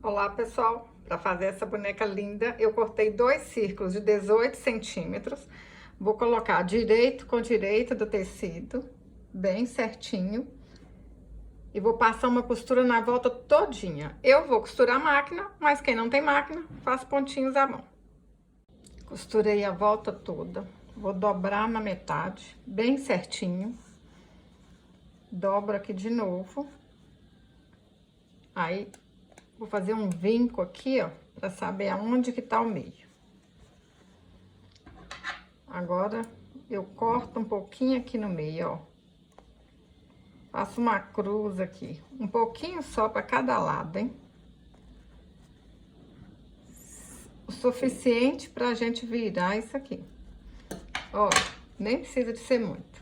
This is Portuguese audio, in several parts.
Olá, pessoal! Para fazer essa boneca linda, eu cortei 2 círculos de 18 centímetros. Vou colocar direito com direito do tecido, bem certinho. E vou passar uma costura na volta todinha. Eu vou costurar a máquina, mas quem não tem máquina, faz pontinhos à mão. Costurei a volta toda. Vou dobrar na metade, bem certinho. Dobro aqui de novo. Aí, vou fazer um vinco aqui, ó, pra saber aonde que tá o meio. Agora, eu corto um pouquinho aqui no meio, ó. Faço uma cruz aqui, um pouquinho só pra cada lado, hein? O suficiente pra gente virar isso aqui. Ó, nem precisa de ser muito.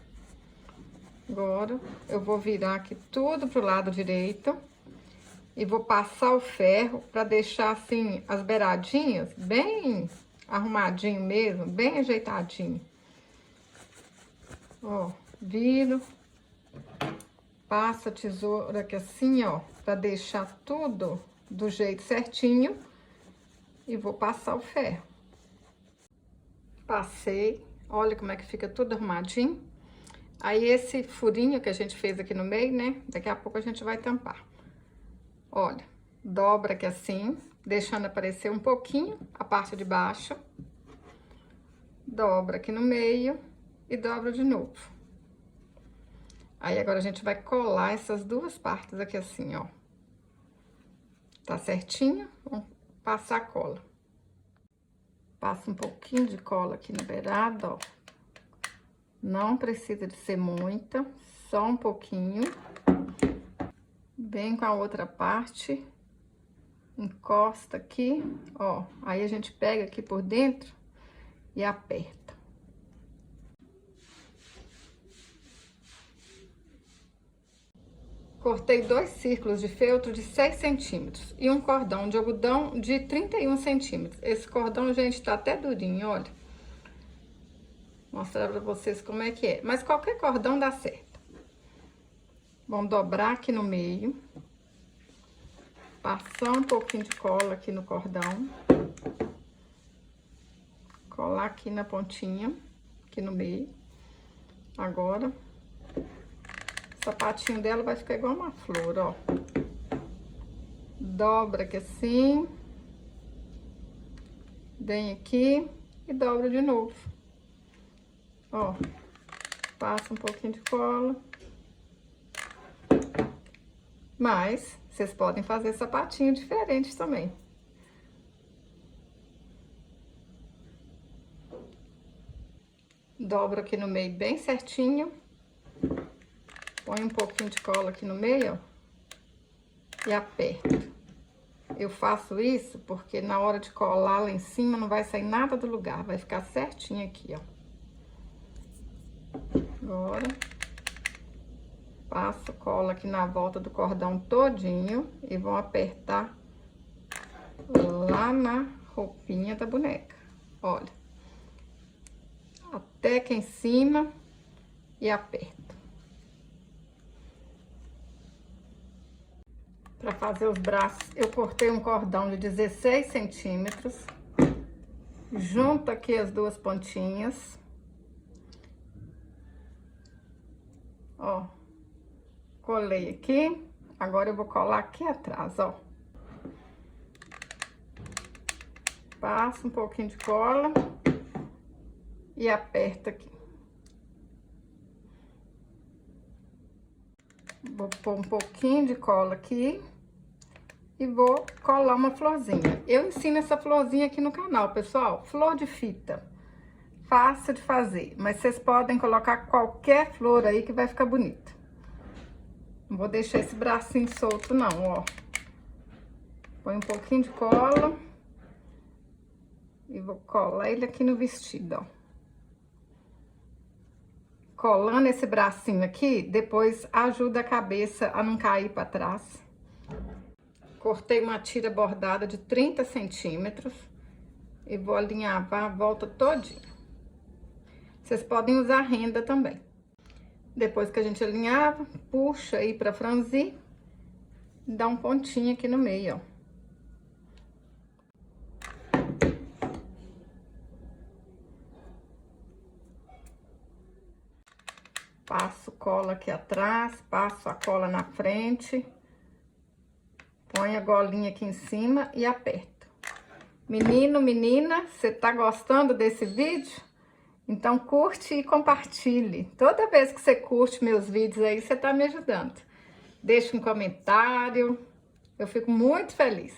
Agora, eu vou virar aqui tudo pro lado direito. E vou passar o ferro pra deixar, assim, as beiradinhas bem arrumadinho mesmo, bem ajeitadinho. Ó, viro. Passo a tesoura aqui assim, ó, pra deixar tudo do jeito certinho. E vou passar o ferro. Passei. Olha como é que fica tudo arrumadinho. Aí, esse furinho que a gente fez aqui no meio, né? Daqui a pouco a gente vai tampar. Olha, dobra aqui assim, deixando aparecer um pouquinho a parte de baixo. Dobra aqui no meio e dobra de novo. Aí, agora a gente vai colar essas duas partes aqui assim, ó. Tá certinho? Vamos passar a cola. Passa um pouquinho de cola aqui no beirado, ó. Não precisa de ser muita, só um pouquinho. Vem com a outra parte, encosta aqui, ó. Aí a gente pega aqui por dentro e aperta. Cortei 2 círculos de feltro de 6 centímetros e um cordão de algodão de 31 centímetros. Esse cordão, gente, tá até durinho, olha. Vou mostrar pra vocês como é que é. Mas qualquer cordão dá certo. Vamos dobrar aqui no meio. Passar um pouquinho de cola aqui no cordão. Colar aqui na pontinha, aqui no meio. Agora, o sapatinho dela vai ficar igual uma flor, ó. Dobra aqui assim. Vem aqui e dobra de novo. Ó, passa um pouquinho de cola. Mas, vocês podem fazer sapatinho diferente também. Dobro aqui no meio bem certinho. Põe um pouquinho de cola aqui no meio, ó. E aperto. Eu faço isso porque na hora de colar lá em cima não vai sair nada do lugar. Vai ficar certinho aqui, ó. Agora, passo cola aqui na volta do cordão todinho e vou apertar lá na roupinha da boneca. Olha. Até aqui em cima e aperto. Para fazer os braços, eu cortei um cordão de 16 centímetros. Junto aqui as duas pontinhas. Ó. Colei aqui. Agora eu vou colar aqui atrás, ó. Passo um pouquinho de cola. E aperta aqui. Vou pôr um pouquinho de cola aqui. E vou colar uma florzinha. Eu ensino essa florzinha aqui no canal, pessoal. Flor de fita. Fácil de fazer. Mas vocês podem colocar qualquer flor aí que vai ficar bonita. Não vou deixar esse bracinho solto não, ó. Põe um pouquinho de cola. E vou colar ele aqui no vestido, ó. Colando esse bracinho aqui, depois ajuda a cabeça a não cair pra trás. Cortei uma tira bordada de 30 centímetros. E vou alinhavar a volta todinha. Vocês podem usar renda também. Depois que a gente alinhava, puxa aí pra franzir. Dá um pontinho aqui no meio, ó. cola aqui atrás, passo a cola na frente, põe a golinha aqui em cima e aperto. Menino, menina, você tá gostando desse vídeo? Então curte e compartilhe. Toda vez que você curte meus vídeos aí, você tá me ajudando. Deixa um comentário, eu fico muito feliz.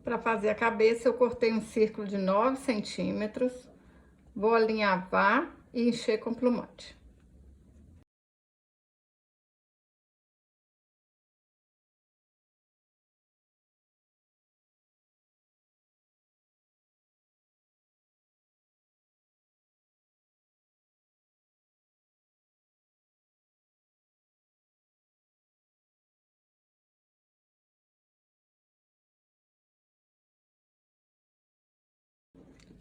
Para fazer a cabeça, eu cortei um círculo de 9 centímetros, vou alinhavar e encher com plumante.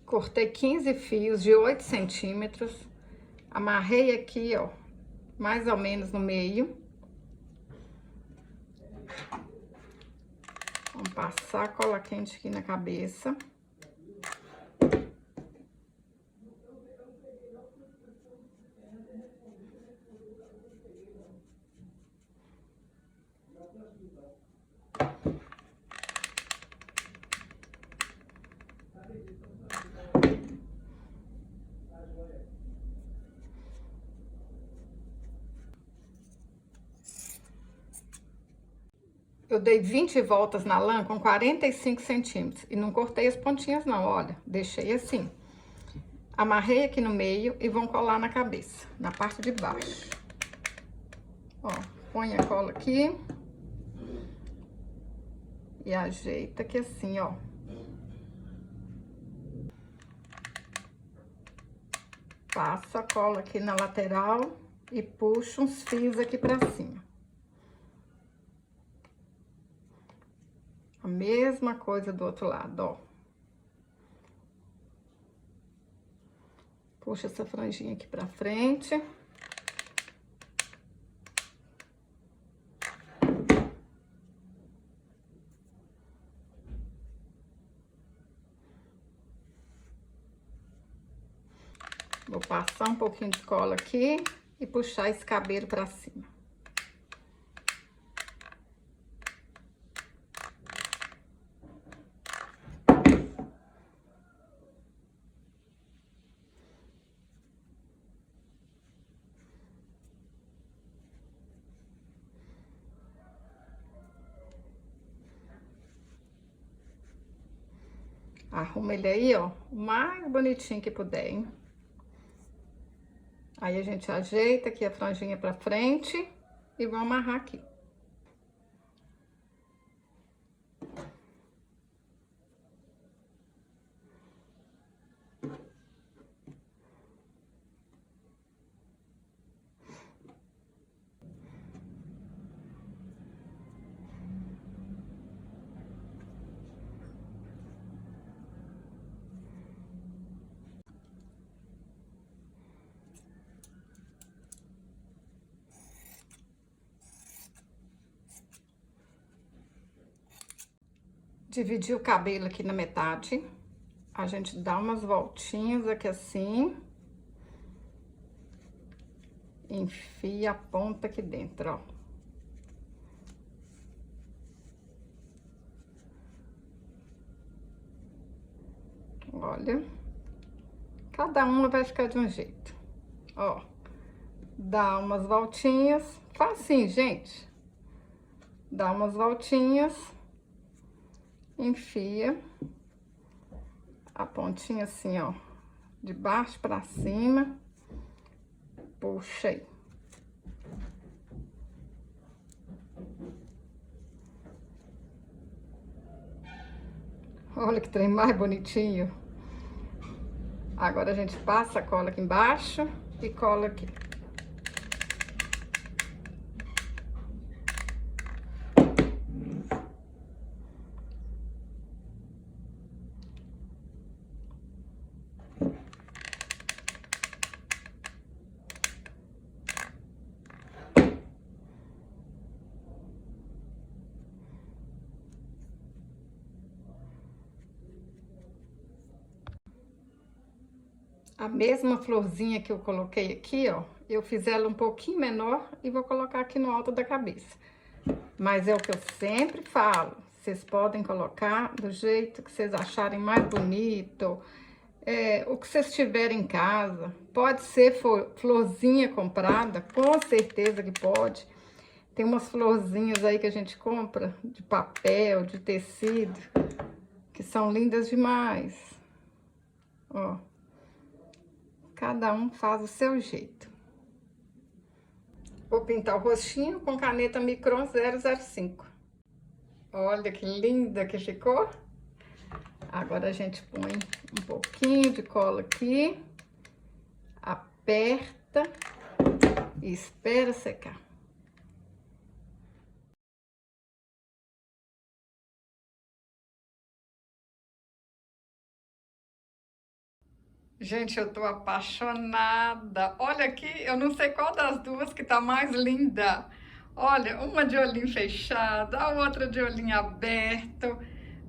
Cortei 15 fios de 8 centímetros, amarrei aqui, ó, mais ou menos no meio. Vamos passar a cola quente aqui na cabeça. Eu dei 20 voltas na lã com 45 centímetros e não cortei as pontinhas não, olha, deixei assim. Amarrei aqui no meio e vão colar na cabeça, na parte de baixo. Ó, põe a cola aqui e ajeita aqui assim, ó. Passo a cola aqui na lateral e puxo uns fios aqui pra cima. A mesma coisa do outro lado, ó. Puxa essa franjinha aqui pra frente. Vou passar um pouquinho de cola aqui e puxar esse cabelo pra cima. Arruma ele aí, ó, o mais bonitinho que puder, hein? Aí a gente ajeita aqui a franjinha pra frente e vamos amarrar aqui. Dividir o cabelo aqui na metade. A gente dá umas voltinhas aqui assim. Enfia a ponta aqui dentro, ó. Olha. Cada uma vai ficar de um jeito. Ó. Dá umas voltinhas. Facinho, gente. Dá umas voltinhas. Enfia a pontinha assim, ó, de baixo pra cima, puxa aí. Olha que trem mais bonitinho. Agora a gente passa a cola aqui embaixo e cola aqui. A mesma florzinha que eu coloquei aqui, ó, eu fiz ela um pouquinho menor e vou colocar aqui no alto da cabeça. Mas é o que eu sempre falo, vocês podem colocar do jeito que vocês acharem mais bonito, o que vocês tiverem em casa. Pode ser florzinha comprada, com certeza que pode. Tem umas florzinhas aí que a gente compra de papel, de tecido, que são lindas demais. Ó, cada um faz o seu jeito. Vou pintar o rostinho com caneta Micron 005. Olha que linda que ficou. Agora a gente põe um pouquinho de cola aqui, aperta e espera secar. Gente, eu tô apaixonada. Olha aqui, eu não sei qual das duas que tá mais linda. Olha, uma de olhinho fechado, a outra de olhinho aberto.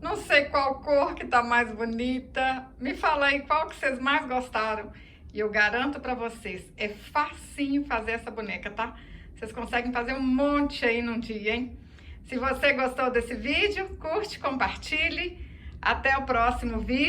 Não sei qual cor que tá mais bonita. Me fala aí qual que vocês mais gostaram. E eu garanto pra vocês, é facinho fazer essa boneca, tá? Vocês conseguem fazer um monte aí num dia, hein? Se você gostou desse vídeo, curte, compartilhe. Até o próximo vídeo.